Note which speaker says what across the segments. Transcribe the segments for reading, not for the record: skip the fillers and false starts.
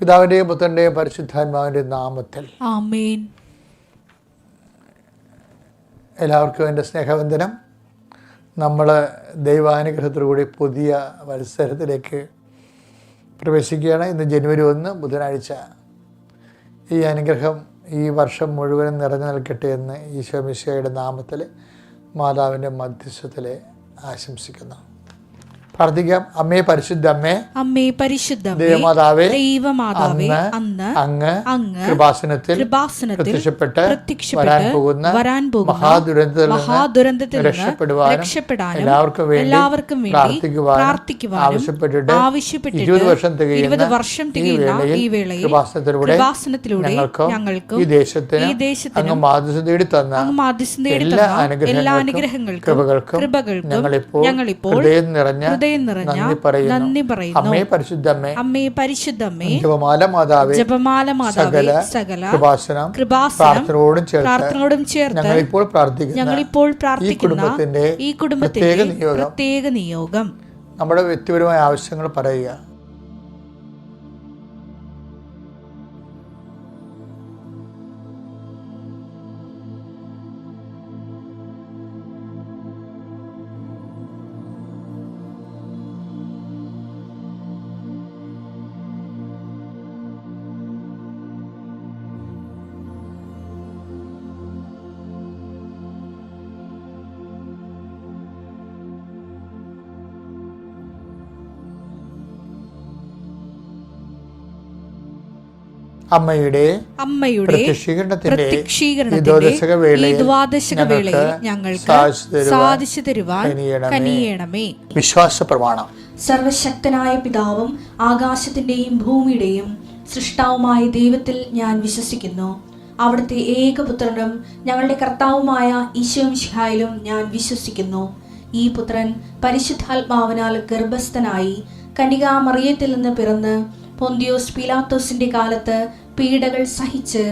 Speaker 1: പിതാവിൻ്റെയും പുത്രൻ്റെയും പരിശുദ്ധാത്മാവിൻ്റെയും നാമത്തിൽ
Speaker 2: ആമേൻ.
Speaker 1: എല്ലാവർക്കും എൻ്റെ സ്നേഹവന്ദനം. നമ്മൾ ദൈവാനുഗ്രഹത്തോടുകൂടി പുതിയ മത്സരത്തിലേക്ക് പ്രവേശിക്കുകയാണ്. ഇന്ന് ജനുവരി 1 ബുധനാഴ്ച. ഈ അനുഗ്രഹം ഈ വർഷം മുഴുവനും നിറഞ്ഞു നിൽക്കട്ടെ എന്ന് ഈശോ മിശിഹായുടെ നാമത്തിൽ മാതാവിൻ്റെ മധ്യസ്ഥത്തിൽ ആശംസിക്കുന്നു. പ്രാർത്ഥിക്കാം. അമ്മേ പരിശുദ്ധ അമ്മേ,
Speaker 2: അമ്മേ പരിശുദ്ധ
Speaker 1: ദൈവമാതാവേ,
Speaker 2: അന്ന്
Speaker 1: അങ്ങ് കൃപാസനത്തിൽ പ്രത്യക്ഷപ്പെട്ട് വരാൻ പോകുന്ന മഹാദുരന്തത്തിൽ രക്ഷപ്പെടുവാനും എല്ലാവർക്കും വേണ്ടി പ്രാർത്ഥിക്കുവാനും ആവശ്യപ്പെട്ടിട്ട് 20 വർഷം തികയുന്ന ഈ വേളയിൽ കൃപാസനത്തിലൂടെ ഞങ്ങൾക്കും ഈ ദേശത്തിന് അങ്ങ് മാധ്യസ്ഥം തേടി തന്ന എല്ലാ അനുഗ്രഹങ്ങൾക്കും കൃപകൾക്കും ഞങ്ങളിപ്പോൾ ഹൃദയം നിറഞ്ഞ നന്ദി പറയുന്നു. അമ്മേ പരിശുദ്ധമ്മേ, ജപമാല മാതാവേ, സകല കൃപാസനം പ്രാർത്ഥനയോടും ചേർത്ത് ഞങ്ങളിപ്പോൾ പ്രാർത്ഥിക്കുന്ന ഈ കുടുംബത്തിന്റെ പ്രത്യേക നിയോഗം നമ്മുടെ വ്യക്തിപരമായ ആവശ്യങ്ങൾ പറയുക. അമ്മയുടെ പ്രത്യക്ഷീകരണത്തിന്റെ ദ്വാദശകവേളയിൽ ഞങ്ങൾക്ക് സാധിച്ചു തരുവാൻ കനിയണമേ. വിശ്വാസ പ്രമാണം.
Speaker 2: സർവശക്തനായ പിതാവും ആകാശത്തിന്റെയും ഭൂമിയുടെയും സൃഷ്ടാവുമായ ദൈവത്തിൽ ഞാൻ വിശ്വസിക്കുന്നു. അവിടുത്തെ ഏകപുത്രനും ഞങ്ങളുടെ കർത്താവുമായ ഈശോ മിശിഹായിലും ഞാൻ വിശ്വസിക്കുന്നു. ഈ പുത്രൻ പരിശുദ്ധാത്മാവിനാൽ ഗർഭസ്ഥനായി കന്യകാമറിയത്തിൽ നിന്ന് പിറന്ന് പൊന്തിയോസ് പീലാത്തോസിന്റെ കാലത്ത് പീഡകൾ സഹിച്ച്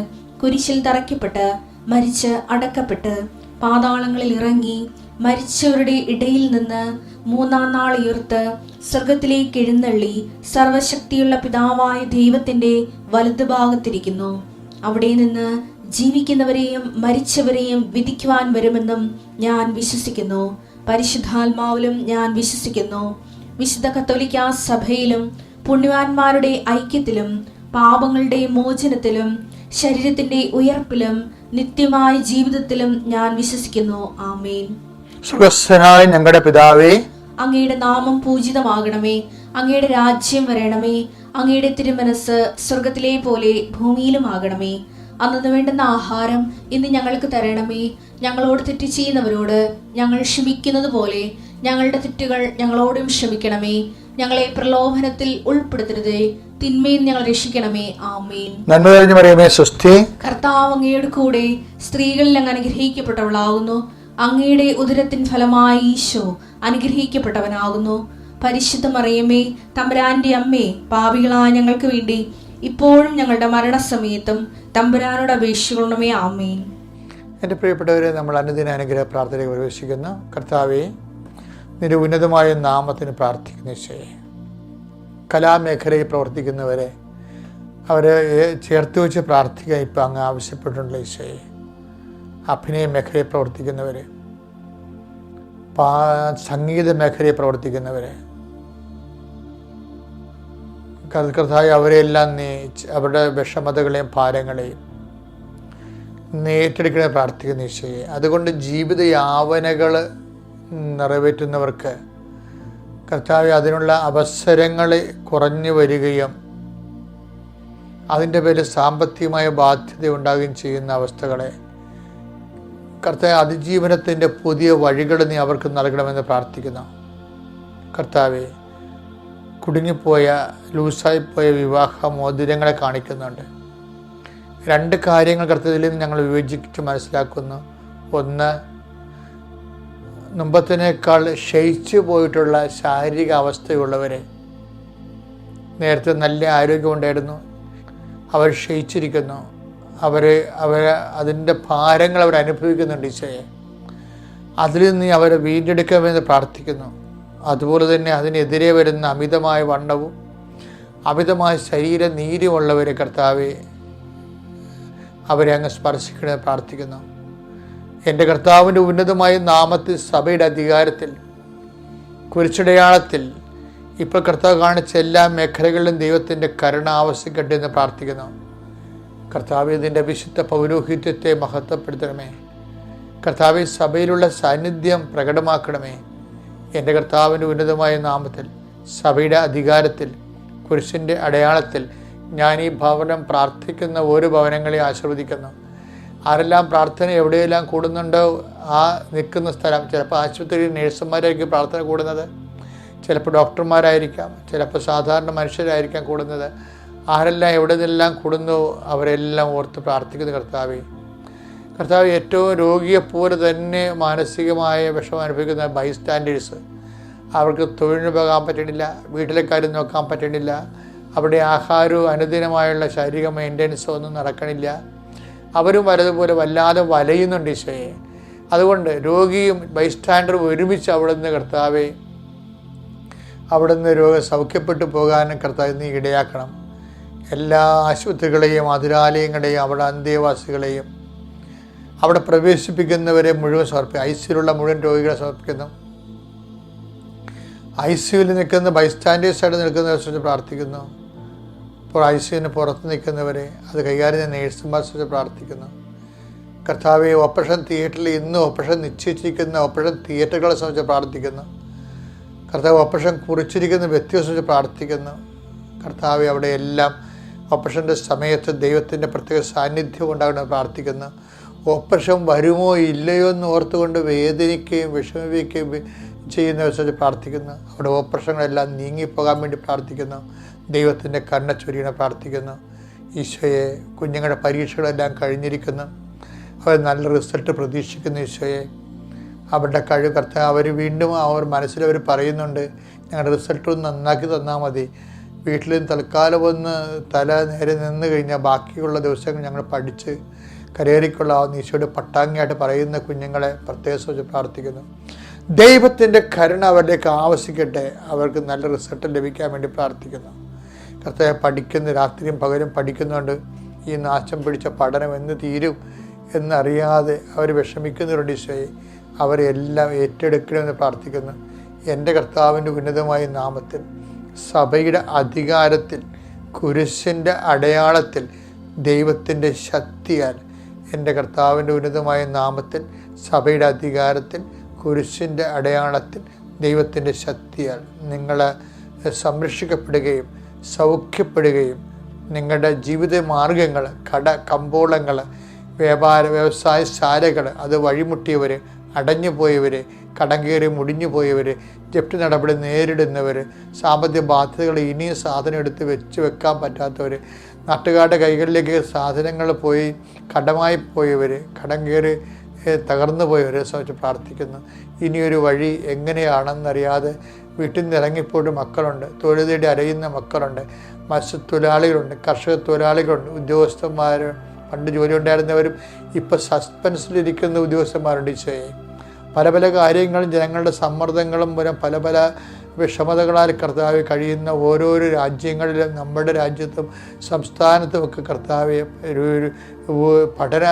Speaker 2: കുരിശിൽ തറയ്ക്കപ്പെട്ട് മരിച്ച് അടക്കപ്പെട്ട് പാതാളങ്ങളിൽ ഇറങ്ങി മരിച്ചവരുടെ ഇടയിൽ നിന്ന് 3-ാം നാൾ ഉയർത്ത് സ്വർഗത്തിലേക്ക് എഴുന്നള്ളി സർവശക്തിയുള്ള പിതാവായ ദൈവത്തിന്റെ വലതുഭാഗത്തിരിക്കുന്നു. അവിടെ നിന്ന് ജീവിക്കുന്നവരെയും മരിച്ചവരെയും വിധിക്കുവാൻ വരുമെന്നും ഞാൻ വിശ്വസിക്കുന്നു. പരിശുദ്ധാത്മാവിലും ഞാൻ വിശ്വസിക്കുന്നു. വിശുദ്ധ കത്തോലിക്കാ സഭയിലും പുണ്യവാന്മാരുടെ ഐക്യത്തിലും പാപങ്ങളുടെ മോചനത്തിലും ശരീരത്തിന്റെ ഉയർപ്പിലും നിത്യമായ ജീവിതത്തിലും ഞാൻ വിശ്വസിക്കുന്നു. ആമേൻ.
Speaker 1: സ്വർഗ്ഗസ്ഥനായ ഞങ്ങളുടെ പിതാവേ,
Speaker 2: അങ്ങയുടെ നാമം പൂജിതമാകണമേ. അങ്ങയുടെ രാജ്യം വരണമേ. അങ്ങയുടെ തിരുമനസ് സ്വർഗത്തിലെ പോലെ ഭൂമിയിലും ആകണമേ. അന്നു വേണ്ടുന്ന ആഹാരം ഇന്ന് ഞങ്ങൾക്ക് തരണമേ. ഞങ്ങളോട് തെറ്റ് ചെയ്യുന്നവരോട് ഞങ്ങൾ ക്ഷമിക്കുന്നത് പോലെ ഞങ്ങളുടെ തെറ്റുകൾ ഞങ്ങളോടും ക്ഷമിക്കണമേ. ഞങ്ങളെ പ്രലോഭനത്തിൽ ഉൾപ്പെടുത്തരുതേ, തിന്മയിൽ ഞങ്ങൾ രക്ഷിക്കണമേ. ആമേൻ.
Speaker 1: നന്മ നിറഞ്ഞ മറിയമേ, സ്വസ്തി.
Speaker 2: കർത്താവ് അങ്ങയുടെ കൂടെ സ്ത്രീകളിൽ അങ്ങ് അനുഗ്രഹിക്കപ്പെട്ടവളാകുന്നു. അങ്ങയുടെ ഉദരത്തിൻ ഫലമായി ഈശോ അനുഗ്രഹിക്കപ്പെട്ടവനാകുന്നു. പരിശുദ്ധ മറിയമേ, തമ്പുരാന്റെ അമ്മേ, പാപികളായ ഞങ്ങൾക്ക് വേണ്ടി ഇപ്പോഴും ഞങ്ങളുടെ മരണസമയത്തും തമ്പുരാനോട് അപേക്ഷിക്കണമേ. ആമേൻ.
Speaker 1: എൻ്റെ പ്രിയപ്പെട്ടവരെ, നമ്മൾ അനുദിന അനുഗ്രഹ പ്രാർത്ഥനയിൽ പ്രവേശിക്കുന്നു. കർത്താവേ, നിന്റെ ഉന്നതമായ നാമത്തിന് പ്രാർത്ഥിക്കുന്ന ഈശോയെ, കലാമേഖലയിൽ പ്രവർത്തിക്കുന്നവരെ അവരെ ചേർത്ത് വെച്ച് പ്രാർത്ഥിക്കാൻ ഇപ്പം അങ്ങ് ആവശ്യപ്പെട്ടിട്ടുള്ള ഈശോയെ, അഭിനയ മേഖലയിൽ പ്രവർത്തിക്കുന്നവരെ, സംഗീത മേഖലയിൽ പ്രവർത്തിക്കുന്നവരെ, കർത്താവ് അവരെല്ലാം നീ അവരുടെ വിഷമതകളെയും ഭാരങ്ങളെയും ഏറ്റെടുക്കണേ പ്രാർത്ഥിക്കുന്ന ഈശോയെ. അതുകൊണ്ട് ജീവിത യാവനകൾ നിറവേറ്റുന്നവർക്ക് കർത്താവ് അതിനുള്ള അവസരങ്ങൾ കുറഞ്ഞു വരികയും അതിൻ്റെ പേരിൽ സാമ്പത്തികമായ ബാധ്യത ഉണ്ടാകുകയും ചെയ്യുന്ന അവസ്ഥകളെ കർത്താവ് അതിജീവനത്തിൻ്റെ പുതിയ വഴികൾ നീ അവർക്ക് നൽകണമെന്ന് പ്രാർത്ഥിക്കുന്നു. കർത്താവെ, കുടുങ്ങിപ്പോയ ലൂസായിപ്പോയ വിവാഹ മോതിരങ്ങളെ കാണിക്കുന്നുണ്ട്. 2 കാര്യങ്ങൾ കർത്താവിൽ നിന്ന് ഞങ്ങൾ വിവേചിച്ച് മനസ്സിലാക്കുന്നു. ഒന്ന്, മുമ്പത്തിനേക്കാൾ ക്ഷയിച്ചു പോയിട്ടുള്ള ശാരീരിക അവസ്ഥയുള്ളവരെ, നേരത്തെ നല്ല ആരോഗ്യമുണ്ടായിരുന്നു, അവർ ക്ഷയിച്ചിരിക്കുന്നു, അവർ അതിൻ്റെ ഭാരങ്ങൾ അവർ അനുഭവിക്കുന്നുണ്ട്. ഈശോയെ, അതിൽ നിന്ന് അവരെ വീണ്ടെടുക്കണമെന്ന് പ്രാർത്ഥിക്കുന്നു. അതുപോലെ തന്നെ അതിനെതിരെ വരുന്ന അമിതമായ വണ്ണവും അമിതമായ ശരീര നീരുമുള്ളവരെ കർത്താവെ അവരെ അങ്ങ് സ്പർശിക്കണമെന്ന് പ്രാർത്ഥിക്കുന്നു. എൻ്റെ കർത്താവിൻ്റെ ഉന്നതമായ നാമത്തിൽ, സഭയുടെ അധികാരത്തിൽ, കുരിശടയാളത്തിൽ ഇപ്പോൾ കർത്താവ് കാണിച്ച എല്ലാ മേഖലകളിലും ദൈവത്തിൻ്റെ കരുണ ആവശ്യിക്കട്ടെ എന്ന് പ്രാർത്ഥിക്കുന്നു. കർത്താവെ, ഇതിൻ്റെ വിശുദ്ധ പൗരോഹിത്യത്തെ മഹത്വപ്പെടുത്തണമേ. കർത്താവെ, സഭയിലുള്ള സാന്നിധ്യം പ്രകടമാക്കണമേ. എൻ്റെ കർത്താവിൻ്റെ ഉന്നതമായ നാമത്തിൽ, സഭയുടെ അധികാരത്തിൽ, കുരിശിൻ്റെ അടയാളത്തിൽ ഞാൻ ഈ ഭവനം പ്രാർത്ഥിക്കുന്ന ഓരോ ഭവനങ്ങളെയും ആശീർവദിക്കുന്നു. ആരെല്ലാം പ്രാർത്ഥന എവിടെയെല്ലാം കൂടുന്നുണ്ടോ ആ നിൽക്കുന്ന സ്ഥലം, ചിലപ്പോൾ ആശുപത്രിയിൽ നേഴ്സുമാരായിരിക്കും പ്രാർത്ഥന കൂടുന്നത്, ചിലപ്പോൾ ഡോക്ടർമാരായിരിക്കാം, ചിലപ്പോൾ സാധാരണ മനുഷ്യരായിരിക്കാം കൂടുന്നത്. ആരെല്ലാം എവിടെ നിന്നെല്ലാം കൂടുന്നു അവരെല്ലാം ഓർത്ത് പ്രാർത്ഥിക്കുന്ന കർത്താവെ. കർത്താവ്, ഏറ്റവും രോഗിയെപ്പോലെ തന്നെ മാനസികമായ വിഷമം അനുഭവിക്കുന്ന ബൈസ്റ്റാൻഡേഴ്സ്, അവർക്ക് തൊഴിലിന് പോകാൻ പറ്റണില്ല, വീട്ടിലെ കാര്യം നോക്കാൻ പറ്റണില്ല, അവിടെ ആഹാരവും അനുദിനമായുള്ള ശാരീരിക മെയിൻ്റനൻസോ ഒന്നും നടക്കണില്ല, അവരും വലതുപോലെ വല്ലാതെ വലയുന്നുണ്ട് ഈശോയെ. അതുകൊണ്ട് രോഗിയും ബൈസ്റ്റാൻഡറും ഒരുമിച്ച് അവിടെ നിന്ന് കർത്താവെ, അവിടെ നിന്ന് രോഗം സൗഖ്യപ്പെട്ടു പോകാനും കർത്താവ് നീ ഇടയാക്കണം. എല്ലാ ആശുപത്രികളെയും അതിരാലയങ്ങളെയും അവിടെ അന്തേവാസികളെയും അവിടെ പ്രവേശിപ്പിക്കുന്നവരെ മുഴുവൻ സമർപ്പിക്കും. ഐസിയിലുള്ള മുഴുവൻ രോഗികളെ സമർപ്പിക്കുന്നു. ഐസിയുവിൽ നിൽക്കുന്ന ബൈസ്റ്റാൻഡേഴ്സായിട്ട് നിൽക്കുന്നവരെ കുറിച്ച് പ്രാർത്ഥിക്കുന്നു. ഇപ്പോൾ ഐസിയുവിന് പുറത്ത് നിൽക്കുന്നവരെ, അത് കൈകാര്യം ചെയ്യുന്ന നേഴ്സുമാരെ കുറിച്ച് പ്രാർത്ഥിക്കുന്നു. കർത്താവെ, ഓപ്പറേഷൻ തിയേറ്ററിൽ ഇന്ന് ഓപ്പറേഷൻ നിശ്ചയിച്ചിരിക്കുന്ന ഓപ്പറേഷൻ തിയേറ്ററുകളെ സംബന്ധിച്ച് പ്രാർത്ഥിക്കുന്നു. കർത്താവ്, ഓപ്പറേഷൻ കുറിച്ചിരിക്കുന്ന വ്യക്തിയെ സംബന്ധിച്ച് പ്രാർത്ഥിക്കുന്നു. കർത്താവെ, അവിടെ എല്ലാം ഓപ്പറേഷൻ്റെ സമയത്ത് ദൈവത്തിൻ്റെ പ്രത്യേക സാന്നിധ്യം ഉണ്ടാകണമെന്ന് പ്രാർത്ഥിക്കുന്നു. ഓപ്പറേഷൻ വരുമോ ഇല്ലയോ എന്ന് ഓർത്തുകൊണ്ട് വേദനിക്കുകയും വിഷമിക്കുകയും ചെയ്യുന്നവരെ സംബന്ധിച്ച് പ്രാർത്ഥിക്കുന്നു. അവിടെ ഓപ്പറേഷനുകളെല്ലാം നീങ്ങിപ്പോകാൻ വേണ്ടി പ്രാർത്ഥിക്കുന്നു. ദൈവത്തിൻ്റെ കരുണ ചൊരിയണ പ്രാർത്ഥിക്കുന്നു. ഈശോയെ, കുഞ്ഞുങ്ങളുടെ പരീക്ഷകളെല്ലാം കഴിഞ്ഞിരിക്കുന്നു, അവർ നല്ല റിസൾട്ട് പ്രതീക്ഷിക്കുന്നു. ഈശോയെ, അവരുടെ കഴിവ് കർത്താവ്, അവർ വീണ്ടും അവർ മനസ്സിലവർ പറയുന്നുണ്ട്, ഞങ്ങളുടെ റിസൾട്ട് ഒന്ന് നന്നാക്കി തന്നാൽ മതി, വീട്ടിൽ തൽക്കാലം ഒന്ന് തല നേരെ നിന്ന് കഴിഞ്ഞാൽ ബാക്കിയുള്ള ദിവസങ്ങൾ ഞങ്ങൾ പഠിച്ച് കരേറിക്കൊള്ളാവുന്ന ഈശോയുടെ പട്ടാങ്ങിയായിട്ട് പറയുന്ന കുഞ്ഞുങ്ങളെ പ്രത്യേകം പ്രാർത്ഥിക്കുന്നു. ദൈവത്തിൻ്റെ കരുണ അവരിലേക്ക് ആവശ്യിക്കട്ടെ, അവർക്ക് നല്ല റിസൾട്ട് ലഭിക്കാൻ വേണ്ടി പ്രാർത്ഥിക്കുന്നു. കർത്താവെ, പഠിക്കുന്ന രാത്രിയും പകലും പഠിക്കുന്നുണ്ട്, ഈ നാശം പിടിച്ച പഠനം എന്ന് തീരും എന്നറിയാതെ അവർ വിഷമിക്കുന്നവരുണ്ട്. ഈശോയെ, അവരെല്ലാം ഏറ്റെടുക്കണമെന്ന് പ്രാർത്ഥിക്കുന്നു. എൻ്റെ കർത്താവിൻ്റെ ഉന്നതമായ നാമത്തിൽ, സഭയുടെ അധികാരത്തിൽ, കുരിശിൻ്റെ അടയാളത്തിൽ, ദൈവത്തിൻ്റെ ശക്തിയാൽ, എൻ്റെ കർത്താവിൻ്റെ ഉന്നതമായ നാമത്തിൽ, സഭയുടെ അധികാരത്തിൽ, കുരിശിൻ്റെ അടയാളത്തിൽ, ദൈവത്തിൻ്റെ ശക്തിയാൽ നിങ്ങൾ സംരക്ഷിക്കപ്പെടുകയും സൗഖ്യപ്പെടുകയും നിങ്ങളുടെ ജീവിത മാർഗങ്ങൾ, കമ്പോളങ്ങൾ, വ്യവസായശാലകൾ, അത് വഴിമുട്ടിയവർ, അടഞ്ഞു പോയവർ, കടം കയറി മുടിഞ്ഞു പോയവർ, ജപ്തി നടപടി നേരിടുന്നവർ, സാമ്പത്തിക ബാധ്യതകൾ ഇനിയും സാധനം എടുത്ത് വെക്കാൻ പറ്റാത്തവർ, നാട്ടുകാരുടെ കൈകളിലേക്ക് സാധനങ്ങൾ പോയി കടമായി പോയവർ, കടം കയറി തകർന്നു പോയവരെ സംബന്ധിച്ച് പ്രാർത്ഥിക്കുന്നു. ഇനിയൊരു വഴി എങ്ങനെയാണെന്നറിയാതെ വീട്ടിൽ നിന്ന് ഇറങ്ങിപ്പോയിട്ട് മക്കളുണ്ട്, തൊഴിൽ തേടി അലയുന്ന മക്കളുണ്ട്, മത്സ്യത്തൊഴിലാളികളുണ്ട്, കർഷക തൊഴിലാളികളുണ്ട്, ഉദ്യോഗസ്ഥന്മാർ, പണ്ട് ജോലി ഉണ്ടായിരുന്നവരും ഇപ്പോൾ സസ്പെൻസിലിരിക്കുന്ന ഉദ്യോഗസ്ഥന്മാരുണ്ട്. ഈശോയെ, പല പല കാര്യങ്ങളും ജനങ്ങളുടെ സമ്മർദ്ദങ്ങളും മൂലം പല പല വിഷമതകളാൽ കർത്താവ് കഴിയുന്ന ഓരോരോ രാജ്യങ്ങളിലും നമ്മുടെ രാജ്യത്തും സംസ്ഥാനത്തുമൊക്കെ കർത്താവ് പഠന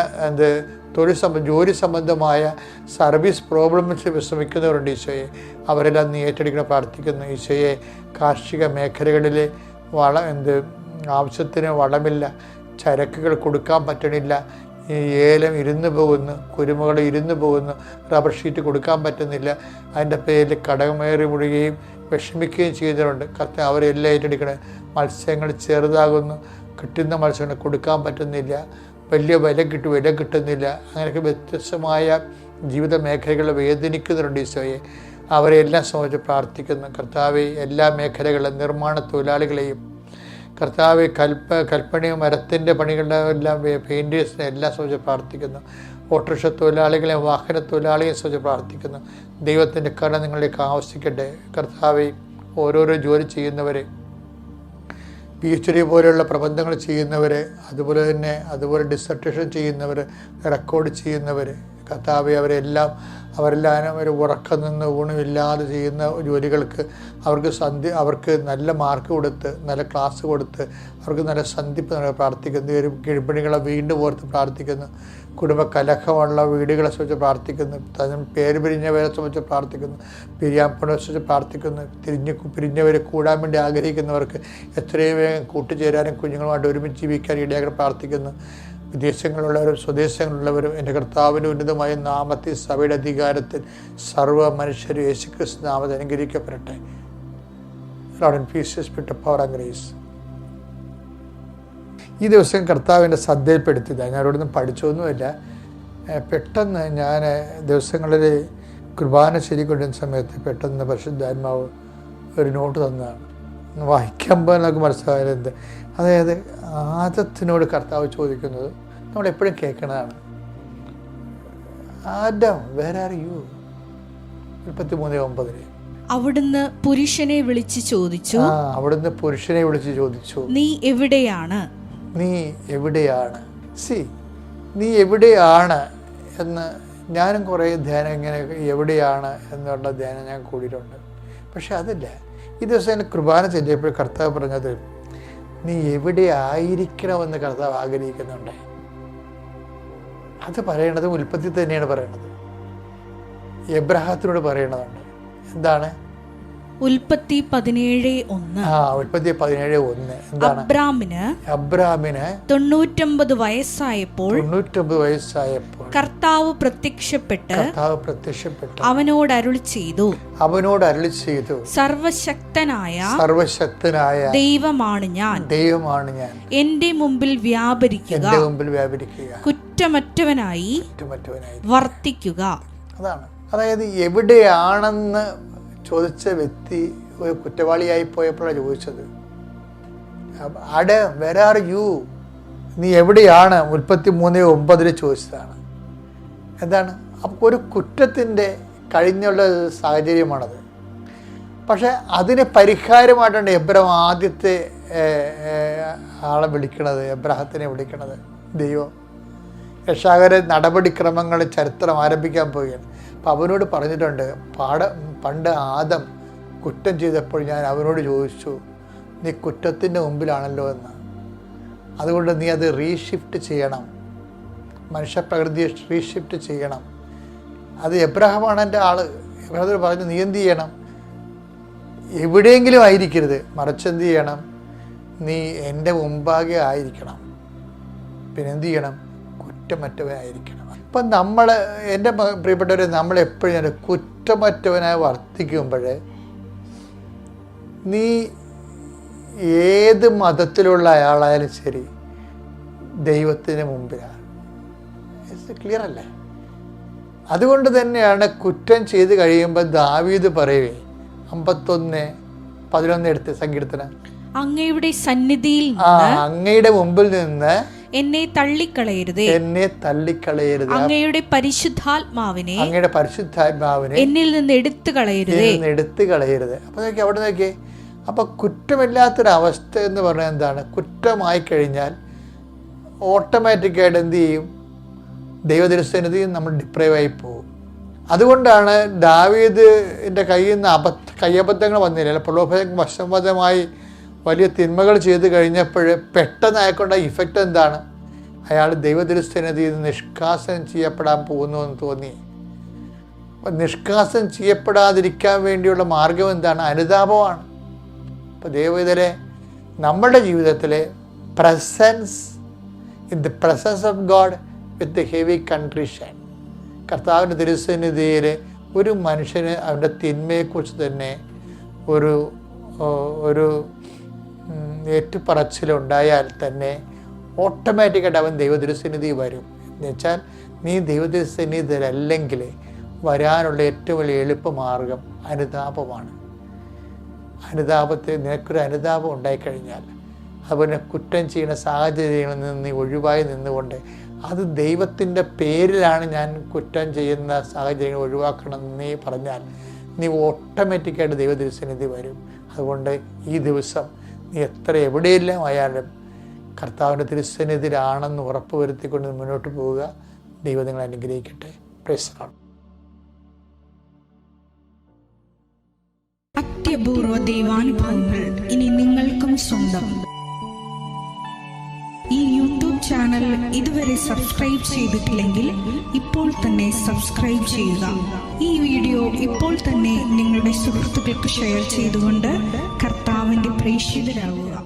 Speaker 1: ജോലി സംബന്ധമായ സർവീസ് പ്രോബ്ലംസ് വിശ്രമിക്കുന്നവരുണ്ട്. ഈശോയെ, അവരെല്ലാം നീ ഏറ്റെടുക്കണം പ്രാർത്ഥിക്കുന്നു. ഈശോയെ, കാർഷിക മേഖലകളിലെ ആവശ്യത്തിന് വളമില്ല, ചരക്കുകൾ കൊടുക്കാൻ പറ്റണില്ല, ഏലം ഇരുന്ന് പോകുന്നു, കുരുമുകൾ ഇരുന്ന് പോകുന്നു, റബ്ബർ ഷീറ്റ് കൊടുക്കാൻ പറ്റുന്നില്ല, അതിൻ്റെ പേരിൽ കടമേറി മുഴുകയും വിഷമിക്കുകയും ചെയ്തവരുണ്ട്. കർത്താവ്, അവരെല്ലാം ഏറ്റെടുക്കണേ. മത്സ്യങ്ങൾ ചെറുതാകുന്നു, കിട്ടുന്ന മത്സ്യങ്ങൾ കൊടുക്കാൻ പറ്റുന്നില്ല, വലിയ വില കിട്ടുന്നില്ല, അങ്ങനെയൊക്കെ വ്യത്യസ്തമായ ജീവിത മേഖലകൾ വേദനിക്കുന്നുണ്ട്. ഈശോയെ, അവരെല്ലാം സംബന്ധിച്ച് പ്രാർത്ഥിക്കുന്നു. കർത്താവെ, എല്ലാ മേഖലകളിലും നിർമ്മാണ തൊഴിലാളികളെയും, കർത്താവ്, കൽപ്പണിയും മരത്തിൻ്റെ പണികളുടെ എല്ലാം പെയിൻറ്റേഴ്സിനെ എല്ലാം സംബന്ധിച്ച് പ്രാർത്ഥിക്കുന്നു. ഓട്ടോറിക്ഷ തൊഴിലാളികളെയും വാഹന തൊഴിലാളികളെയും സംബന്ധിച്ച് പ്രാർത്ഥിക്കുന്നു. ദൈവത്തിൻ്റെ കരുണ നിങ്ങളിലേക്ക് ആവശ്യിക്കട്ടെ. കർത്താവെ, ഓരോരോ ജോലി ചെയ്യുന്നവരെ, PhD പോലെയുള്ള പ്രബന്ധങ്ങൾ ചെയ്യുന്നവരെ, അതുപോലെ ഡിസർട്ടേഷൻ ചെയ്യുന്നവർ, റെക്കോർഡ് ചെയ്യുന്നവർ, കർത്താവെ, അവരെല്ലാം അവരെല്ലാവരും ഒരു ഉറക്കം നിന്ന് ഊണുമില്ലാതെ ചെയ്യുന്ന ജോലികൾക്ക് അവർക്ക് നല്ല മാർക്ക് കൊടുത്ത്, നല്ല ക്ലാസ് കൊടുത്ത്, അവർക്ക് നല്ല സന്ധിപ്പ് നൽകി പ്രാർത്ഥിക്കുന്നു. ഒരു ഗർഭിണികളെ വീണ്ടും ഓർത്ത് പ്രാർത്ഥിക്കുന്നു. കുടുംബ കലഹമുള്ള വീടുകളെ സംബന്ധിച്ച് പ്രാർത്ഥിക്കുന്നു. പേര് പിരിഞ്ഞവരെ സംബന്ധിച്ച് പ്രാർത്ഥിക്കുന്നു. പിരിയാപ്പണെ സംബന്ധിച്ച് പ്രാർത്ഥിക്കുന്നു. പിരിഞ്ഞവരെ കൂടാൻ വേണ്ടി ആഗ്രഹിക്കുന്നവർക്ക് എത്രയും വേഗം കൂട്ടുചേരാനും കുഞ്ഞുങ്ങളുമായിട്ട് ഒരുമിച്ച് ജീവിക്കാൻ ഇടയാക്കാൻ പ്രാർത്ഥിക്കുന്നു. വിദേശങ്ങളിലുള്ളവരും സ്വദേശങ്ങളിലുള്ളവരും എൻ്റെ കർത്താവിൻ്റെ ഉന്നതമായ നാമത്തിൽ സഭയുടെ അധികാരത്തിൽ സർവ്വ മനുഷ്യരും യേശുക്രിസ്തു നാമത്തിൽ അനുഗ്രഹിക്കപ്പെടട്ടെ. Lord and peace spirit of power and grace. ഈ ദിവസം കർത്താവിൻ്റെ ശ്രദ്ധയിൽപ്പെടുത്തിയതാണ്. ഞാൻ അവിടുന്ന് പഠിച്ചൊന്നുമില്ല. പെട്ടെന്ന് ഞാൻ ദിവസങ്ങളിൽ കുർബാന ചൊല്ലിക്കൊണ്ടിരുന്ന സമയത്ത് പെട്ടെന്ന് പരിശുദ്ധാത്മാവ് ഒരു നോട്ട് തന്നതാണ്. വായിക്കുമ്പോൾ നമുക്ക് മനസ്സിലായത് എന്ത്, അതായത് ആദത്തിനോട് കർത്താവ് ചോദിക്കുന്നത് നമ്മളെപ്പോഴും കേൾക്കുന്നതാണ്. Adam, where are you? 33:9.
Speaker 3: അവിടുന്ന് പുരുഷനെ വിളിച്ച് ചോദിച്ചു,
Speaker 1: അവിടുന്ന് പുരുഷനെ വിളിച്ച് ചോദിച്ചു,
Speaker 3: നീ എവിടെയാണ്?
Speaker 1: നീ എവിടെയാണ്? നീ എവിടെയാണ് എന്ന് ഞാനും കുറേ ധ്യാനം ഇങ്ങനെ എവിടെയാണ് എന്നുള്ള ധ്യാനം ഞാൻ കൂടിയിട്ടുണ്ട്. പക്ഷെ അതല്ല, ഈ ദിവസം എൻ്റെ കുർബാന ചെല്ലിയപ്പോൾ കർത്താവ് പറഞ്ഞത് നീ എവിടെ ആയിരിക്കണമെന്ന് കർത്താവ് ആഗ്രഹിക്കുന്നുണ്ട്. അത് പറയണത് ഉൽപ്പത്തി തന്നെയാണ് പറയണത്. എബ്രഹാത്തിനോട് പറയണതുണ്ട്. എന്താണ്?
Speaker 3: ഉൽപ്പത്തി 17:1.
Speaker 1: ഉൽപ്പത്തി 17:1. എന്താണ്? അബ്രാമിന്
Speaker 3: 99 വയസ്സായപ്പോൾ കർത്താവ് പ്രത്യക്ഷപ്പെട്ട് അവനോട് അരുളി ചെയ്തു, സർവശക്തനായ ദൈവമാണ് ഞാൻ, എന്റെ മുമ്പിൽ വ്യാപരിക്കുക, കുറ്റമറ്റവനായി വർത്തിക്കുക.
Speaker 1: അതാണ്. അതായത് എവിടെയാണെന്ന് ചോദിച്ച വ്യക്തി ഒരു കുറ്റവാളിയായി പോയപ്പോഴാണ് ചോദിച്ചത്. Where are you? നീ എവിടെയാണ്? 33:9 ചോദിച്ചതാണ്. എന്താണ്? അപ്പോൾ ഒരു കുറ്റത്തിൻ്റെ കഴിഞ്ഞുള്ള സാഹചര്യമാണത്. പക്ഷെ അതിന് പരിഹാരമായിട്ടാണ് എബ്രഹാം ആദ്യത്തെ ആളെ വിളിക്കണത്, എബ്രഹത്തിനെ വിളിക്കണത് ദൈവം. രക്ഷാകര നടപടിക്രമങ്ങൾ ചരിത്രം ആരംഭിക്കാൻ പോവുകയാണ്. അപ്പം അവനോട് പറഞ്ഞിട്ടുണ്ട്, പണ്ട് ആദം കുറ്റം ചെയ്തപ്പോൾ ഞാൻ അവനോട് ചോദിച്ചു, നീ കുറ്റത്തിൻ്റെ മുമ്പിലാണല്ലോ എന്ന്. അതുകൊണ്ട് നീ അത് റീഷിഫ്റ്റ് ചെയ്യണം, മനുഷ്യപ്രകൃതിയെ റീഷിഫ്റ്റ് ചെയ്യണം. അത് എബ്രഹാമാണ് എൻ്റെ ആള്. എബ്രഹാം പറഞ്ഞു, നീ എന്ത് ചെയ്യണം? എവിടെയെങ്കിലും ആയിരിക്കരുത്, മറിച്ചെന്ത് ചെയ്യണം? നീ എൻ്റെ മുമ്പാകെ ആയിരിക്കണം. പിന്നെ എന്ത് ചെയ്യണം? കുറ്റമറ്റവനായിരിക്കണം. ഇപ്പം എൻ്റെ പ്രിയപ്പെട്ടവരെ, നമ്മളെപ്പോഴും കുറ്റമറ്റവനായി വർത്തിക്കുമ്പോൾ നീ ഏത് മതത്തിലുള്ള ആളായാലും ശരി ദൈവത്തിന് മുമ്പിലാണ്. ക്ലിയർ അല്ലേ? അതുകൊണ്ട് തന്നെയാണ് കുറ്റം ചെയ്ത് കഴിയുമ്പോൾ ദാവീദ് പറയുവേ 51:11 എടുത്ത് സങ്കീർത്തനം,
Speaker 3: അങ്ങയുടെ സന്നിധിയിൽ
Speaker 1: അങ്ങയുടെ മുമ്പിൽ നിന്ന്
Speaker 3: എന്നെ തള്ളിക്കളയരുതേ, അങ്ങയുടെ പരിശുദ്ധാത്മാവിനെ എന്നിൽ നിന്ന് എടുത്തു കളയരുതേ.
Speaker 1: അപ്പൊ നോക്കി, അവിടെ നോക്കിയേ. അപ്പൊ കുറ്റമില്ലാത്തൊരവസ്ഥ എന്ന് പറഞ്ഞാൽ എന്താണ്? കുറ്റമായി കഴിഞ്ഞാൽ ഓട്ടോമാറ്റിക്കായിട്ട് എന്ത് ചെയ്യും? ദൈവദൃശ്യനതയും നമ്മൾ ഡിപ്രൈവായി പോകും. അതുകൊണ്ടാണ് ദാവീദിൻ്റെ കയ്യിൽ നിന്ന് കയ്യബദ്ധങ്ങൾ വന്നില്ല. പ്രലോഭനം വശംവദമായി വലിയ തിന്മകൾ ചെയ്ത് കഴിഞ്ഞപ്പോൾ പെട്ടെന്ന് അയാൾക്കുള്ള ഇഫക്റ്റ് എന്താണ്? അയാൾ ദൈവദൃശ്യനതയിൽ നിന്ന് നിഷ്കാസനം ചെയ്യപ്പെടാൻ പോകുന്നു എന്ന് തോന്നി. അപ്പം നിഷ്കാസനം ചെയ്യപ്പെടാതിരിക്കാൻ വേണ്ടിയുള്ള മാർഗം എന്താണ്? അനുതാപമാണ്. അപ്പോൾ ദൈവവിധരെ നമ്മുടെ ജീവിതത്തിലെ in the presence of God with heavy contrition, കർത്താവിൻ്റെ തിരുസന്നിധിയിൽ ഒരു മനുഷ്യന് അവൻ്റെ തിന്മയെക്കുറിച്ച് തന്നെ ഒരു ഏറ്റുപറച്ചിലുണ്ടായാൽ തന്നെ ഓട്ടോമാറ്റിക്കായിട്ട് അവൻ ദൈവതിരുസന്നിധി വരും. എന്നുവെച്ചാൽ നീ ദൈവതിരുസന്നിധിയിലല്ലെങ്കിൽ വരാനുള്ള ഏറ്റവും വലിയ എളുപ്പമാർഗം അനുതാപമാണ്. നിനക്കൊരു അനുതാപം ഉണ്ടായിക്കഴിഞ്ഞാൽ അതുപോലെ കുറ്റം ചെയ്യുന്ന സാഹചര്യങ്ങളിൽ നിന്ന് നീ ഒഴിവായി നിന്നുകൊണ്ട്, അത് ദൈവത്തിൻ്റെ പേരിലാണ് ഞാൻ കുറ്റം ചെയ്യുന്ന സാഹചര്യങ്ങൾ ഒഴിവാക്കണം എന്ന് നീ പറഞ്ഞാൽ നീ ഓട്ടോമാറ്റിക്കായിട്ട് ദൈവതിരുസന്നിധി വരും. അതുകൊണ്ട് ഈ ദിവസം നീ എത്ര എവിടെയെല്ലാം ആയാലും കർത്താവിൻ്റെ തിരുസന്നിധിയിലാണെന്ന് ഉറപ്പ് വരുത്തിക്കൊണ്ട് മുന്നോട്ട് പോവുക. ദൈവം നിങ്ങളെ അനുഗ്രഹിക്കട്ടെ. Praise the Lord.
Speaker 3: അത്യപൂർവ ദൈവാനുഭവങ്ങൾ ഇനി നിങ്ങൾക്കും സ്വന്തം. ഈ യൂട്യൂബ് ചാനൽ ഇതുവരെ സബ്സ്ക്രൈബ് ചെയ്തിട്ടില്ലെങ്കിൽ ഇപ്പോൾ തന്നെ സബ്സ്ക്രൈബ് ചെയ്യുക. ഈ വീഡിയോ ഇപ്പോൾ തന്നെ നിങ്ങളുടെ സുഹൃത്തുക്കൾക്ക് ഷെയർ ചെയ്തുകൊണ്ട് കർത്താവിൻ്റെ പ്രേക്ഷിതരാകുക.